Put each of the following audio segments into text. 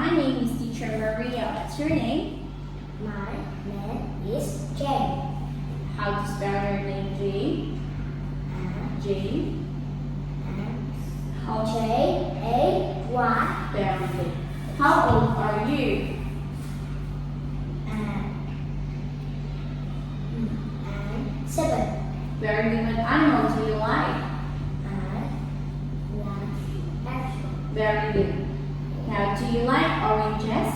My name is Teacher Maria. What's your name? My name is Jane. How to spell your name, Jane? Jane. How J-A-Y. Very good. How old are you? And 7. Very good. What animal do you like? Very good. Now, do you like oranges?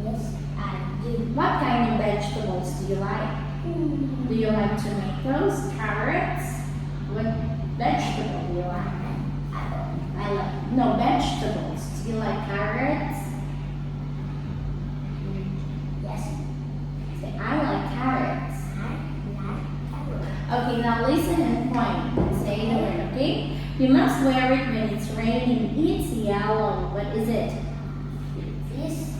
Yes, I do. What kind of vegetables do you like? Do you like tomatoes, carrots? What vegetable do you like? I like no vegetables. Do you like carrots? Yes, Say, I like carrots. I like Okay, now listen and point. Say the word, okay? You must wear it when it's raining. It's yellow. What is it? this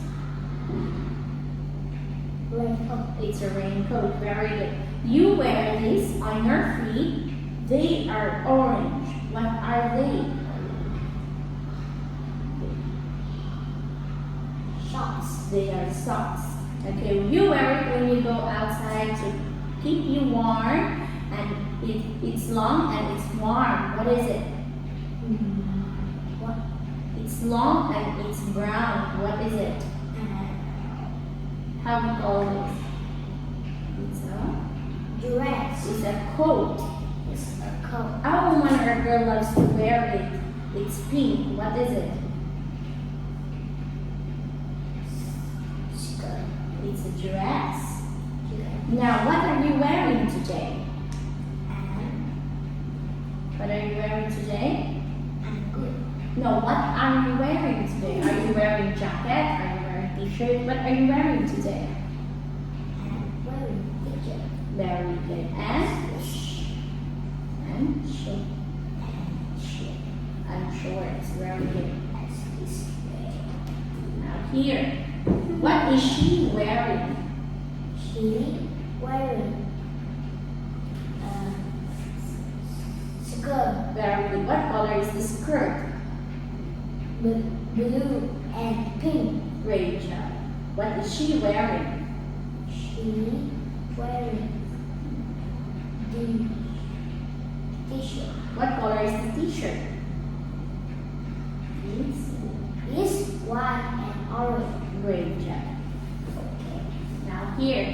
raincoat. It's a raincoat. Very good. You wear this on your feet. They are orange. What are they? Socks. They are socks. Okay, you wear it when you go outside to keep you warm, and it's long and it's warm. What is it? What? It's long and it's brown. What is it? How we call this? Dress. It's a coat. It's a coat. Our woman or girl loves to wear it. It's pink. What is it? Skirt. It's a dress. And Now, what are you wearing today? What are you wearing today? good. No, what are you wearing today? Are you wearing jacket? Are you wearing t-shirt? What are you wearing today? And wearing picture. Very good. And short. And shorts. Very good. Now here, what is she wearing? She wearing skirt. Very good. What color is the skirt? Blue and pink. Great job. What is she wearing? She wearing the t-shirt. What color is the t-shirt? It's white and orange. Great job. Okay. Now here,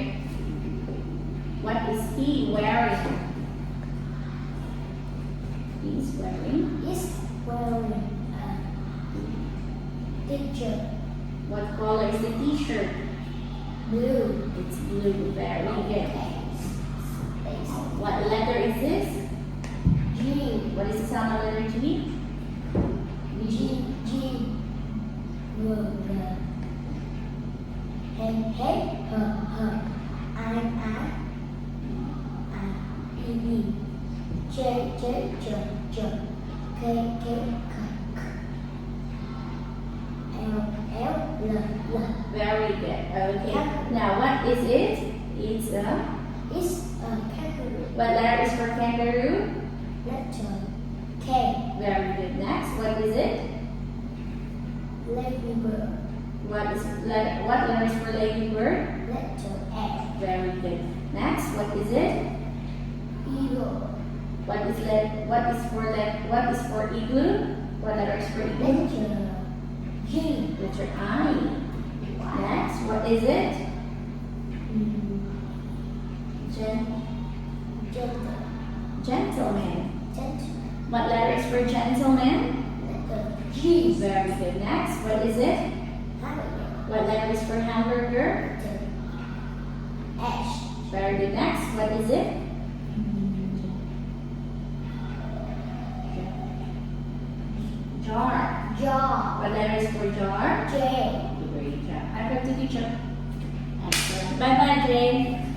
what is he wearing? He's wearing. It's wearing a t-shirt. What color is the t-shirt? Blue. It's blue. Very good. What letter is this? G. What is the sound of letter G? G. Hey, her. I, E, J, K, L, L. Very good. Okay. Now what is it? It's a. It's a kangaroo. What letter is for kangaroo? Letter K. Very good. Next, what is it? Ladybird. What letter is for ladybird? Letter F. Very good. Next, what is it? Eagle. What is for igloo? What letter is for igloo? Letter G. Letter I. Next, what is it? Gentleman. What letter is for gentleman? Letter G. Very good. Next, what is it? Hamburger. What letter is for hamburger? Letter H. Very good. Next, what is it? Jar. Jaw. What letter is for jar? J. Great job. I got the teacher. Excellent. Bye bye, Jane.